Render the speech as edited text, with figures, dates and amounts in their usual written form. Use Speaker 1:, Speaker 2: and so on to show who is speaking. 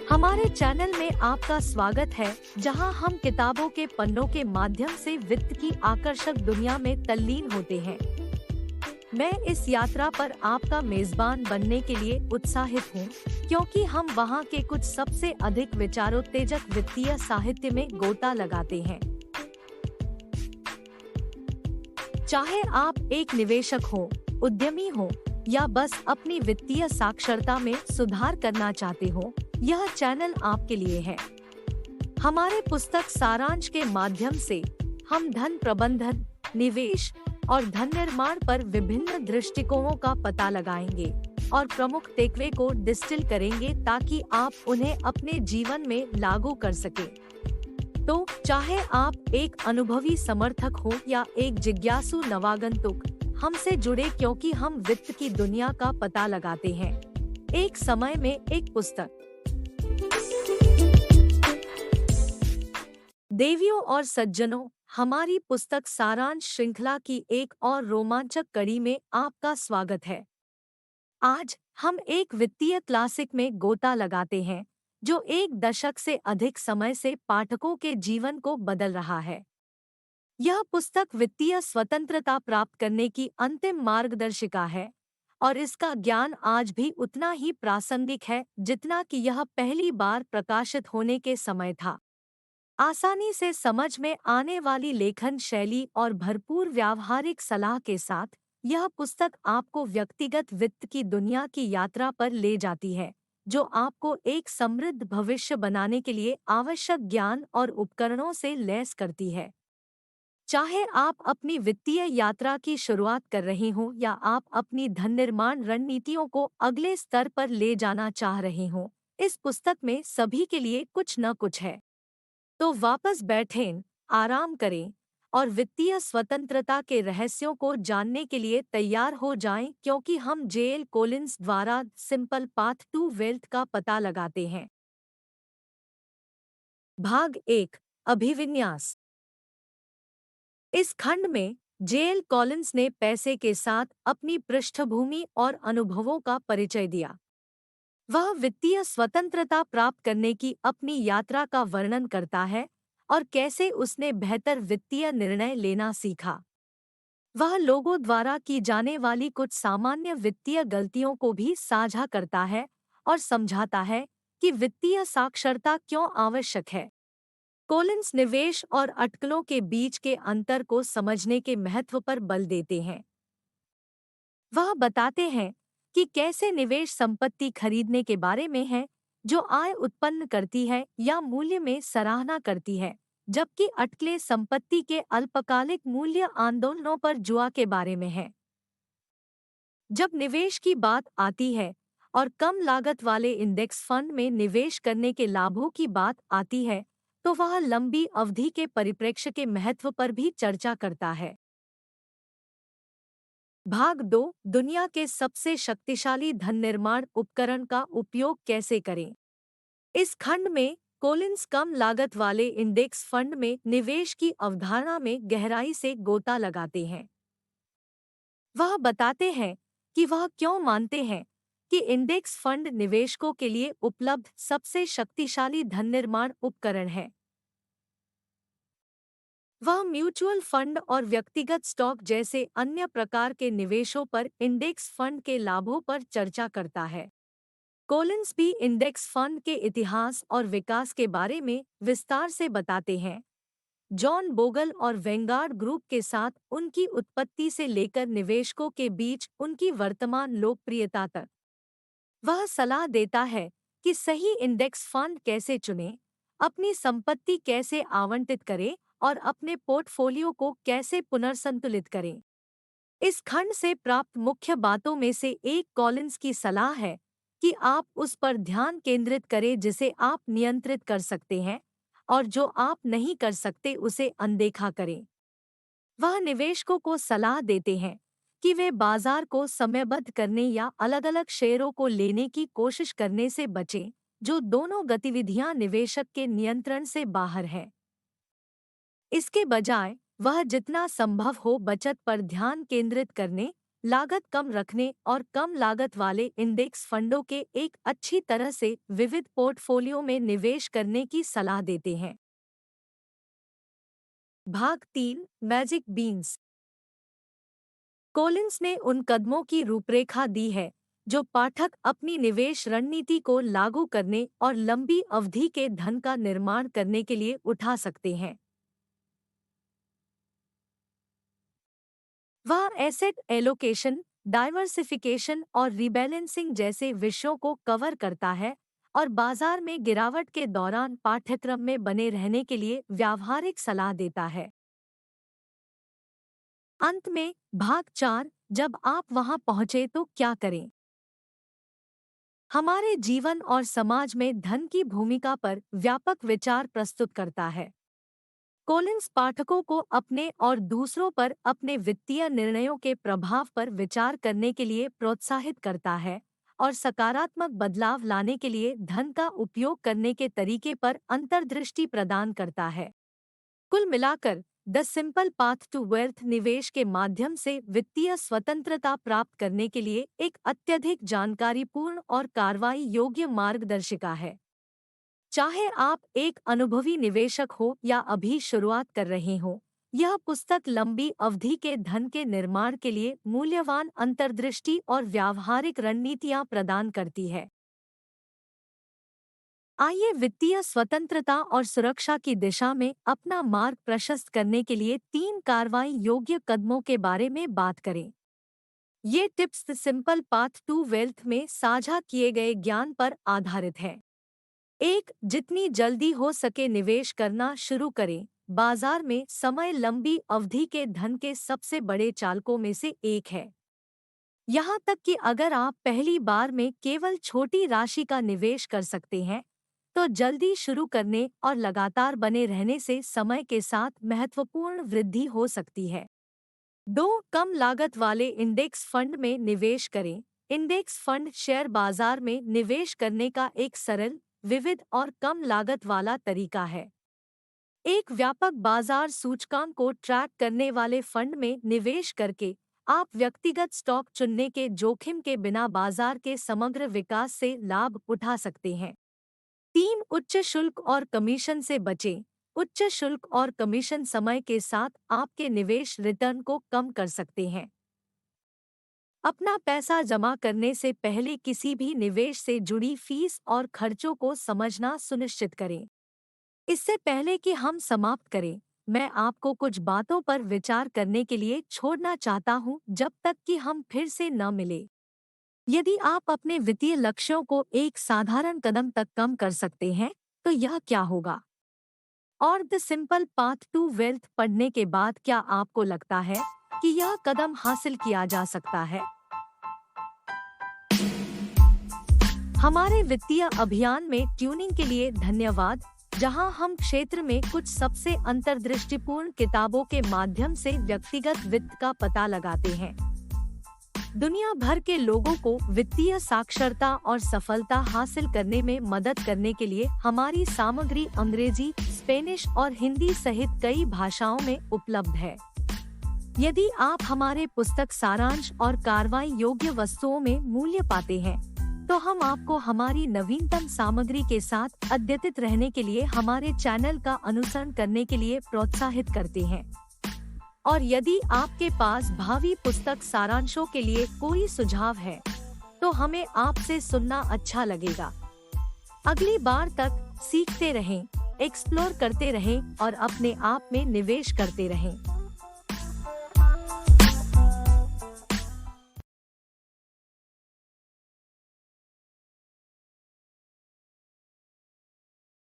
Speaker 1: हमारे चैनल में आपका स्वागत है, जहां हम किताबों के पन्नों के माध्यम से वित्त की आकर्षक दुनिया में तल्लीन होते हैं। मैं इस यात्रा पर आपका मेजबान बनने के लिए उत्साहित हूं, क्योंकि हम वहां के कुछ सबसे अधिक विचारोत्तेजक वित्तीय साहित्य में गोता लगाते हैं। चाहे आप एक निवेशक हो, उद्यमी हो या बस अपनी वित्तीय साक्षरता में सुधार करना चाहते हो, यह चैनल आपके लिए है। हमारे पुस्तक सारांश के माध्यम से हम धन प्रबंधन, निवेश और धन निर्माण पर विभिन्न दृष्टिकोणों का पता लगाएंगे और प्रमुख टेकअवे को डिस्टिल करेंगे ताकि आप उन्हें अपने जीवन में लागू कर सकें। तो चाहे आप एक अनुभवी समर्थक हो या एक जिज्ञासु नवागंतुक, हमसे जुड़े क्योंकि हम वित्त की दुनिया का पता लगाते हैं, एक समय में एक पुस्तक। देवियों और सज्जनों, हमारी पुस्तक सारांश श्रृंखला की एक और रोमांचक कड़ी में आपका स्वागत है। आज हम एक वित्तीय क्लासिक में गोता लगाते हैं, जो एक दशक से अधिक समय से पाठकों के जीवन को बदल रहा है। यह पुस्तक वित्तीय स्वतंत्रता प्राप्त करने की अंतिम मार्गदर्शिका है और इसका ज्ञान आज भी उतना ही प्रासंगिक है जितना कि यह पहली बार प्रकाशित होने के समय था। आसानी से समझ में आने वाली लेखन शैली और भरपूर व्यावहारिक सलाह के साथ यह पुस्तक आपको व्यक्तिगत वित्त की दुनिया की यात्रा पर ले जाती है, जो आपको एक समृद्ध भविष्य बनाने के लिए आवश्यक ज्ञान और उपकरणों से लैस करती है। चाहे आप अपनी वित्तीय यात्रा की शुरुआत कर रहे हों या आप अपनी धन निर्माण रणनीतियों को अगले स्तर पर ले जाना चाह रहे हों, इस पुस्तक में सभी के लिए कुछ न कुछ है। तो वापस बैठें, आराम करें और वित्तीय स्वतंत्रता के रहस्यों को जानने के लिए तैयार हो जाएं, क्योंकि हम जेएल कोलिंस द्वारा सिंपल पाथ टू वेल्थ का पता लगाते हैं। भाग 1, अभिविन्यास। इस खंड में जेएल कॉलिंस ने पैसे के साथ अपनी पृष्ठभूमि और अनुभवों का परिचय दिया। वह वित्तीय स्वतंत्रता प्राप्त करने की अपनी यात्रा का वर्णन करता है और कैसे उसने बेहतर वित्तीय निर्णय लेना सीखा। वह लोगों द्वारा की जाने वाली कुछ सामान्य वित्तीय गलतियों को भी साझा करता है और समझाता है कि वित्तीय साक्षरता क्यों आवश्यक है। कोलिंस निवेश और अटकलों के बीच के अंतर को समझने के महत्व पर बल देते हैं। वह बताते हैं कि कैसे निवेश संपत्ति खरीदने के बारे में है जो आय उत्पन्न करती है या मूल्य में सराहना करती है, जबकि अटकलें संपत्ति के अल्पकालिक मूल्य आंदोलनों पर जुआ के बारे में है। जब निवेश की बात आती है और कम लागत वाले इंडेक्स फंड में निवेश करने के लाभों की बात आती है, तो वह लंबी अवधि के परिप्रेक्ष्य के महत्व पर भी चर्चा करता है। भाग 2, दुनिया के सबसे शक्तिशाली धन निर्माण उपकरण का उपयोग कैसे करें। इस खंड में कोलिंस कम लागत वाले इंडेक्स फंड में निवेश की अवधारणा में गहराई से गोता लगाते हैं। वह बताते हैं कि वह क्यों मानते हैं कि इंडेक्स फंड निवेशकों के लिए उपलब्ध सबसे शक्तिशाली धन निर्माण उपकरण है। वह म्यूचुअल फंड और व्यक्तिगत स्टॉक जैसे अन्य प्रकार के निवेशों पर इंडेक्स फंड के लाभों पर चर्चा करता है। कोलिंस भी इंडेक्स फंड के इतिहास और विकास के बारे में विस्तार से बताते हैं। जॉन बोगल और वेंगार्ड ग्रुप के साथ उनकी उत्पत्ति से लेकर निवेशकों के बीच उनकी वर्तमान लोकप्रियता तक। वह सलाह देता है कि सही इंडेक्स फंड कैसे चुनें, अपनी संपत्ति कैसे आवंटित करें और अपने पोर्टफोलियो को कैसे पुनर्संतुलित करें। इस खंड से प्राप्त मुख्य बातों में से एक कॉलिंस की सलाह है कि आप उस पर ध्यान केंद्रित करें जिसे आप नियंत्रित कर सकते हैं और जो आप नहीं कर सकते उसे अनदेखा करें। वह निवेशकों को सलाह देते हैं कि वे बाजार को समयबद्ध करने या अलग-अलग शेयरों को लेने की कोशिश करने से बचें, जो दोनों गतिविधियां निवेशक के नियंत्रण से बाहर हैं। इसके बजाय वह जितना संभव हो बचत पर ध्यान केंद्रित करने लागत कम रखने और कम लागत वाले इंडेक्स फंडों के एक अच्छी तरह से विविध पोर्टफोलियो में निवेश करने की सलाह देते हैं। भाग 3, मैजिक बीन्स। कोलिंस ने उन कदमों की रूपरेखा दी है जो पाठक अपनी निवेश रणनीति को लागू करने और लंबी अवधि के धन का निर्माण करने के लिए उठा सकते हैं। वह एसेट एलोकेशन, डाइवर्सिफिकेशन और रीबैलेंसिंग जैसे विषयों को कवर करता है और बाजार में गिरावट के दौरान पाठ्यक्रम में बने रहने के लिए व्यावहारिक सलाह देता है। अंत में भाग 4, जब आप वहां पहुंचे तो क्या करें? हमारे जीवन और समाज में धन की भूमिका पर व्यापक विचार प्रस्तुत करता है। कोलिंस पाठकों को अपने और दूसरों पर अपने वित्तीय निर्णयों के प्रभाव पर विचार करने के लिए प्रोत्साहित करता है और सकारात्मक बदलाव लाने के लिए धन का उपयोग करने के तरीके पर अंतर्दृष्टि प्रदान करता है। कुल मिलाकर the simple path to wealth निवेश के माध्यम से वित्तीय स्वतंत्रता प्राप्त करने के लिए एक अत्यधिक जानकारीपूर्ण और कार्रवाई योग्य मार्गदर्शिका है। चाहे आप एक अनुभवी निवेशक हो या अभी शुरुआत कर रहे हो, यह पुस्तक लंबी अवधि के धन के निर्माण के लिए मूल्यवान अंतर्दृष्टि और व्यावहारिक रणनीतियां प्रदान करती है। आइए वित्तीय स्वतंत्रता और सुरक्षा की दिशा में अपना मार्ग प्रशस्त करने के लिए 3 कार्रवाई योग्य कदमों के बारे में बात करें। ये tips the simple path to wealth में साझा किए गए ज्ञान पर आधारित है। 1. जितनी जल्दी हो सके निवेश करना शुरू करें। बाजार में समय लंबी अवधि के धन के सबसे बड़े चालकों में से एक है। यहाँ तक कि अगर आप पहली बार में केवल छोटी राशि का निवेश कर सकते हैं, तो जल्दी शुरू करने और लगातार बने रहने से समय के साथ महत्वपूर्ण वृद्धि हो सकती है। 2. कम लागत वाले इंडेक्स फंड में निवेश करें। इंडेक्स फंड शेयर बाजार में निवेश करने का एक सरल, विविध और कम लागत वाला तरीका है। एक व्यापक बाजार सूचकांक को ट्रैक करने वाले फंड में निवेश करके आप व्यक्तिगत स्टॉक चुनने के जोखिम के बिना बाजार के समग्र विकास से लाभ उठा सकते हैं। 3. उच्च शुल्क और कमीशन से बचें। उच्च शुल्क और कमीशन समय के साथ आपके निवेश रिटर्न को कम कर सकते हैं। अपना पैसा जमा करने से पहले किसी भी निवेश से जुड़ी फीस और खर्चों को समझना सुनिश्चित करें। इससे पहले कि हम समाप्त करें, मैं आपको कुछ बातों पर विचार करने के लिए छोड़ना चाहता हूं जब तक कि हम फिर से न मिले। यदि आप अपने वित्तीय लक्ष्यों को एक साधारण कदम तक कम कर सकते हैं, तो यह क्या होगा? और the simple path to wealth पढ़ने के बाद क्या आपको लगता है कि यह कदम हासिल किया जा सकता है? हमारे वित्तीय अभियान में ट्यूनिंग के लिए धन्यवाद, जहां हम क्षेत्र में कुछ सबसे अंतर्दृष्टिपूर्ण किताबों के माध्यम से व्यक्तिगत वित्त का पता लगाते हैं। दुनिया भर के लोगों को वित्तीय साक्षरता और सफलता हासिल करने में मदद करने के लिए हमारी सामग्री अंग्रेजी, स्पेनिश और हिंदी सहित कई भाषाओं में उपलब्ध है। यदि आप हमारे पुस्तक सारांश और कार्रवाई योग्य वस्तुओं में मूल्य पाते हैं, तो हम आपको हमारी नवीनतम सामग्री के साथ अद्यतित रहने के लिए हमारे चैनल का अनुसरण करने के लिए प्रोत्साहित करते हैं। और यदि आपके पास भावी पुस्तक सारांशों के लिए कोई सुझाव है, तो हमें आपसे सुनना अच्छा लगेगा। अगली बार तक सीखते रहें, एक्सप्लोर करते रहें और अपने आप में निवेश करते रहें।